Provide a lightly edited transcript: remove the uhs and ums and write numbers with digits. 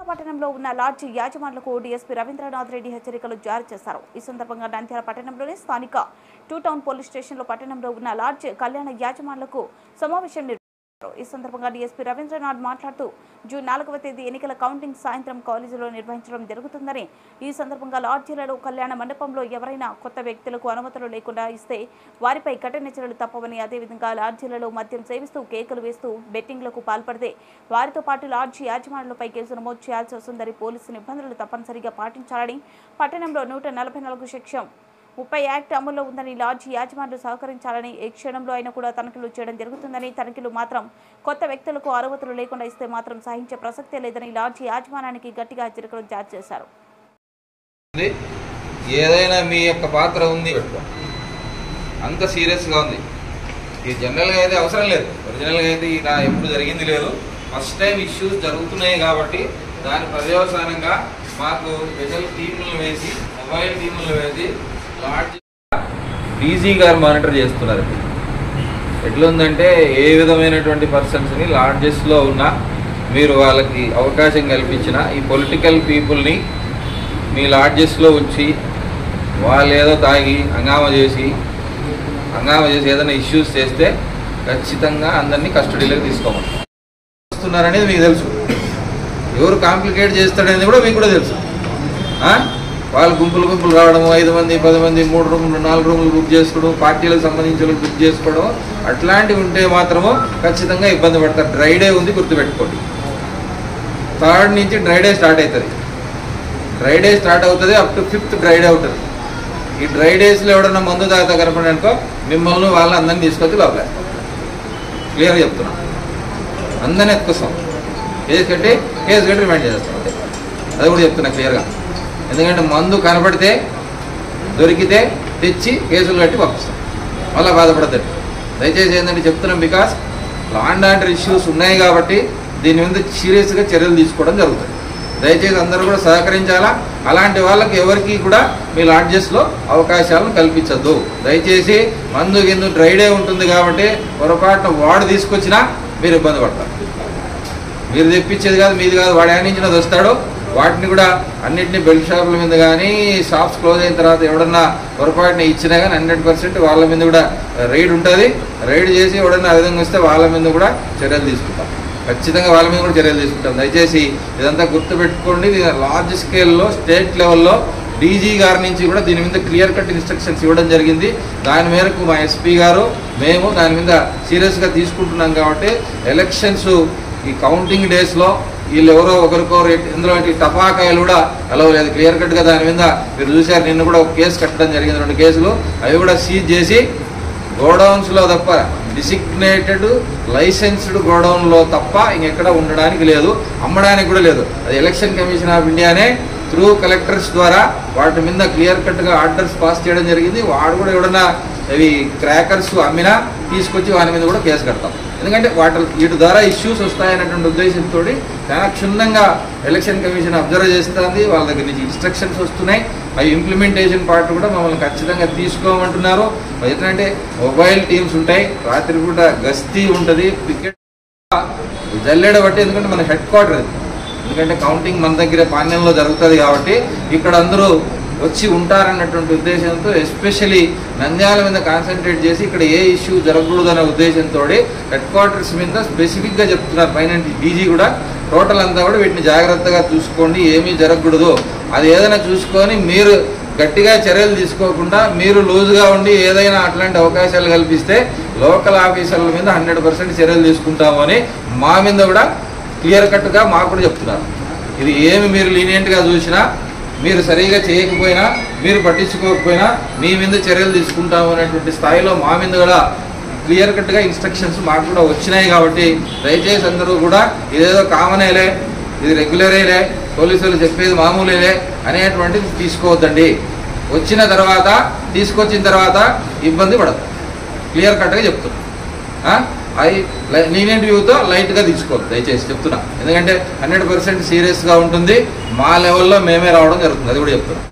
పట్టణంలో ఉన్న LADS యాజమానులకు DSP Rabindranath Reddy హెచ్చరికలు జారీ చేశారు. ఈ సందర్భంగా నంద్యాల పట్టణంలోని స్థానిక 2 టౌన్ పోలీస్ స్టేషన్లో పట్టణంలో ఉన్న లాడ్జ్ కళ్యాణ యాజమానులకు సమావేశం ఈ సందర్భంగా డీఎస్పీ రవీంద్రనాథ్ మాట్లాడుతూ జూన్ 4వ తేదీ ఎన్నికల కౌంటింగ్ సాయంత్రం కాలేజీలో నిర్వహించడం జరుగుతుందని, ఈ సందర్భంగా లాడ్జీలలో కళ్యాణ మండపంలో ఎవరైనా కొత్త వ్యక్తులకు అనుమతులు లేకుండా ఇస్తే వారిపై కఠిన చర్యలు తప్పవని, అదేవిధంగా లాడ్జీలలో మద్యం సేవిస్తూ కేకులు వేస్తూ బెట్టింగ్లకు పాల్పడితే వారితో పాటు లాడ్జీ యాజమానులపై కేసు నమోదు చేయాల్సి వస్తుందని, పోలీసు నిబంధనలు తప్పనిసరిగా పాటించాలని, పట్టణంలో 144 సెక్షన్ 30 యాక్ట్ అమల్లో ఉందని, లాడ్జీ యాజమానులు సహకరించాలని, ఏ క్షణంలో అయినా కూడా తనిఖీలు చేయడం జరుగుతుందని, తనిఖీలు మాత్రం కొత్త వ్యక్తులకు అనుమతులు లేకుండా ఇస్తే మాత్రం సహించే ప్రసక్తే లేదని లాడ్జీ యాజమానానికి గట్టిగా హెచ్చరికలు జారీ చేశారు. ఏదైనా మీ యొక్క పాత్ర ఉంది, అంత సీరియస్గా ఉంది. ఇది జనరల్గా అయితే అవసరం లేదు, ఒరిజినల్గా అయితే ఇలా ఎప్పుడు జరిగింది లేదు. ఫస్ట్ టైం ఇష్యూస్ జరుగుతున్నాయి కాబట్టి దాని పర్యవసానంగా మాకు స్పెషల్ టీములను వేసి, మొబైల్ టీములను వేసి డీజీ గారు మానిటర్ చేస్తున్నారు. ఎట్లుందంటే ఏ విధమైనటువంటి పర్సన్స్ని లాడ్జెస్లో ఉన్న మీరు వాళ్ళకి అవకాశం కల్పించిన ఈ పొలిటికల్ పీపుల్ని మీ లాడ్జెస్లో ఉంచి వాళ్ళు ఏదో తాగి హంగామా చేసి ఏదైనా ఇష్యూస్ చేస్తే ఖచ్చితంగా అందరినీ కస్టడీలోకి తీసుకోమని వస్తున్నారనేది మీకు తెలుసు. ఎవరు కాంప్లికేట్ చేస్తాడనేది కూడా మీకు కూడా తెలుసు. వాళ్ళు గుంపులు రావడం, 5 మంది 10 మంది 3 రూములు 4 రూములు బుక్ చేసుకోవడం, పార్టీలకు సంబంధించిన బుక్ చేసుకోవడం, అట్లాంటివి ఉంటే మాత్రము ఖచ్చితంగా ఇబ్బంది పడతారు. డ్రై డే ఉంది, గుర్తుపెట్టుకోండి. 3rd నుంచి డ్రై డే స్టార్ట్ అవుతుంది. డ్రై డే స్టార్ట్ అవుతుంది, up to 5th dry day అవుతుంది. ఈ డ్రై డేస్లో ఎవడన్నా మందు తాగుతా కనపడనుకో మిమ్మల్ని వాళ్ళందరినీ తీసుకొచ్చి లోపలేస్తాం. క్లియర్గా చెప్తున్నాం. అందరినీ ఎత్తుకొస్తాం, కేసు కట్టి రిమైండ్ చేస్తాం. అది కూడా చెప్తున్నా క్లియర్గా. ఎందుకంటే మందు కనపడితే దొరికితే తెచ్చి కేసులు కట్టి పంపిస్తాం, మళ్ళీ బాధపడతాడు. దయచేసి ఏంటంటే చెప్తున్నాం, because law and order issues ఉన్నాయి కాబట్టి దీని మీద సీరియస్గా చర్యలు తీసుకోవడం జరుగుతుంది. దయచేసి అందరూ కూడా సహకరించాలా. అలాంటి వాళ్ళకి ఎవరికి కూడా మీ లాడ్జెస్లో అవకాశాలను కల్పించద్దు. దయచేసి మందు కింద డ్రై డే ఉంటుంది కాబట్టి పొరపాటున వాడు తీసుకొచ్చినా మీరు ఇబ్బంది పడతారు. మీరు తెప్పించేది కాదు, మీది కాదు, వాడు యానించినది వస్తాడు. వాటిని కూడా అన్నింటినీ బెల్ట్ షాపుల మీద కానీ షాప్స్ క్లోజ్ అయిన తర్వాత ఎవడన్నా పొరపాటున ఇచ్చినా కానీ 100% వాళ్ళ మీద కూడా రైడ్ ఉంటుంది. రైడ్ చేసి ఎవడన్నా ఆ విధంగా వస్తే వాళ్ళ మీద కూడా చర్యలు తీసుకుంటాం. ఖచ్చితంగా వాళ్ళ మీద కూడా చర్యలు తీసుకుంటాం. దయచేసి ఇదంతా గుర్తుపెట్టుకోండి. లార్జ్ స్కేల్లో స్టేట్ లెవెల్లో డీజీ గారి నుంచి కూడా దీని మీద క్లియర్ కట్ ఇన్స్ట్రక్షన్స్ ఇవ్వడం జరిగింది. దాని మేరకు మా ఎస్పీ గారు మేము దాని మీద సీరియస్గా తీసుకుంటున్నాం. కాబట్టి ఎలక్షన్స్ ఈ కౌంటింగ్ డేస్లో వీళ్ళు ఎవరో ఒకరికొరు ఇందులో టపాకాయలు కూడా అలవలేదు. క్లియర్ కట్గా దాని మీద మీరు చూశారు. నిన్న కూడా ఒక కేసు కట్టడం జరిగింది, 2 కేసులు. అవి కూడా సీజ్ చేసి గోడౌన్స్లో తప్ప, డిసిగ్నేటెడ్ లైసెన్స్డ్ గోడౌన్లో తప్ప ఇంకెక్కడ ఉండడానికి లేదు, అమ్మడానికి కూడా లేదు. అది ఎలక్షన్ కమిషన్ ఆఫ్ ఇండియానే త్రూ కలెక్టర్స్ ద్వారా వాటి మీద క్లియర్ కట్గా ఆర్డర్స్ పాస్ చేయడం జరిగింది. వాడు కూడా ఎవడన్నా అవి క్రాకర్స్ అమ్మినా తీసుకొచ్చి వాని మీద కూడా కేసు కడతాం. ఎందుకంటే వీటి ద్వారా ఇష్యూస్ వస్తాయనేటువంటి ఉద్దేశంతో చాలా క్షుణ్ణంగా ఎలక్షన్ కమిషన్ అబ్జర్వ్ చేస్తుంది. వాళ్ళ దగ్గర నుంచి ఇన్స్ట్రక్షన్స్ వస్తున్నాయి. అవి ఇంప్లిమెంటేషన్ పార్ట్ కూడా మమ్మల్ని ఖచ్చితంగా తీసుకోమంటున్నారు. ఎందుకంటే మొబైల్ టీమ్స్ ఉంటాయి, రాత్రి పూట గస్తీ ఉంటుంది, పికెట్ జల్లెడ బట్టి. ఎందుకంటే మన హెడ్ క్వార్టర్, ఎందుకంటే కౌంటింగ్ మన దగ్గర పాణ్యంలో జరుగుతుంది కాబట్టి ఇక్కడ అందరూ వచ్చి ఉంటారన్నటువంటి ఉద్దేశంతో ఎస్పెషలీ నంద్యాల మీద కాన్సన్ట్రేట్ చేసి ఇక్కడ ఏ ఇష్యూ జరగకూడదనే ఉద్దేశంతో హెడ్ క్వార్టర్స్ మీద స్పెసిఫిక్గా చెప్తున్నారు. పైన డీజీ కూడా టోటల్ అంతా కూడా వీటిని జాగ్రత్తగా చూసుకోండి, ఏమీ జరగకూడదు. అది ఏదైనా చూసుకొని మీరు గట్టిగా చర్యలు తీసుకోకుండా మీరు లూజ్గా ఉండి ఏదైనా అట్లాంటి అవకాశాలు కల్పిస్తే లోకల్ ఆఫీసర్ల మీద 100% చర్యలు తీసుకుంటాము అని మా మీద కూడా క్లియర్ కట్గా మాకు కూడా చెప్తున్నారు. ఇది ఏమి మీరు లీనియంట్గా చూసినా, మీరు సరిగా చేయకపోయినా, మీరు పట్టించుకోకపోయినా మీ మీద చర్యలు తీసుకుంటాము అనేటువంటి స్థాయిలో మా మీద కూడా క్లియర్ కట్గా ఇన్స్ట్రక్షన్స్ మాకు కూడా వచ్చినాయి. కాబట్టి దయచేసి అందరూ కూడా ఇదేదో కామనేలే, ఇది రెగ్యులరేలే, పోలీసులు చెప్పేది మామూలేలే అనేటువంటిది తీసుకోవద్దండి. తీసుకొచ్చిన తర్వాత ఇబ్బంది పడదు. క్లియర్ కట్గా చెప్తున్నాం. అది లీనియంట్ వ్యూతో లైట్గా తీసుకోవద్దు దయచేసి చెప్తున్నా. ఎందుకంటే 100% సీరియస్గా ఉంటుంది. మా లెవెల్లో మేమే రావడం జరుగుతుంది, అది కూడా చెప్తున్నాం.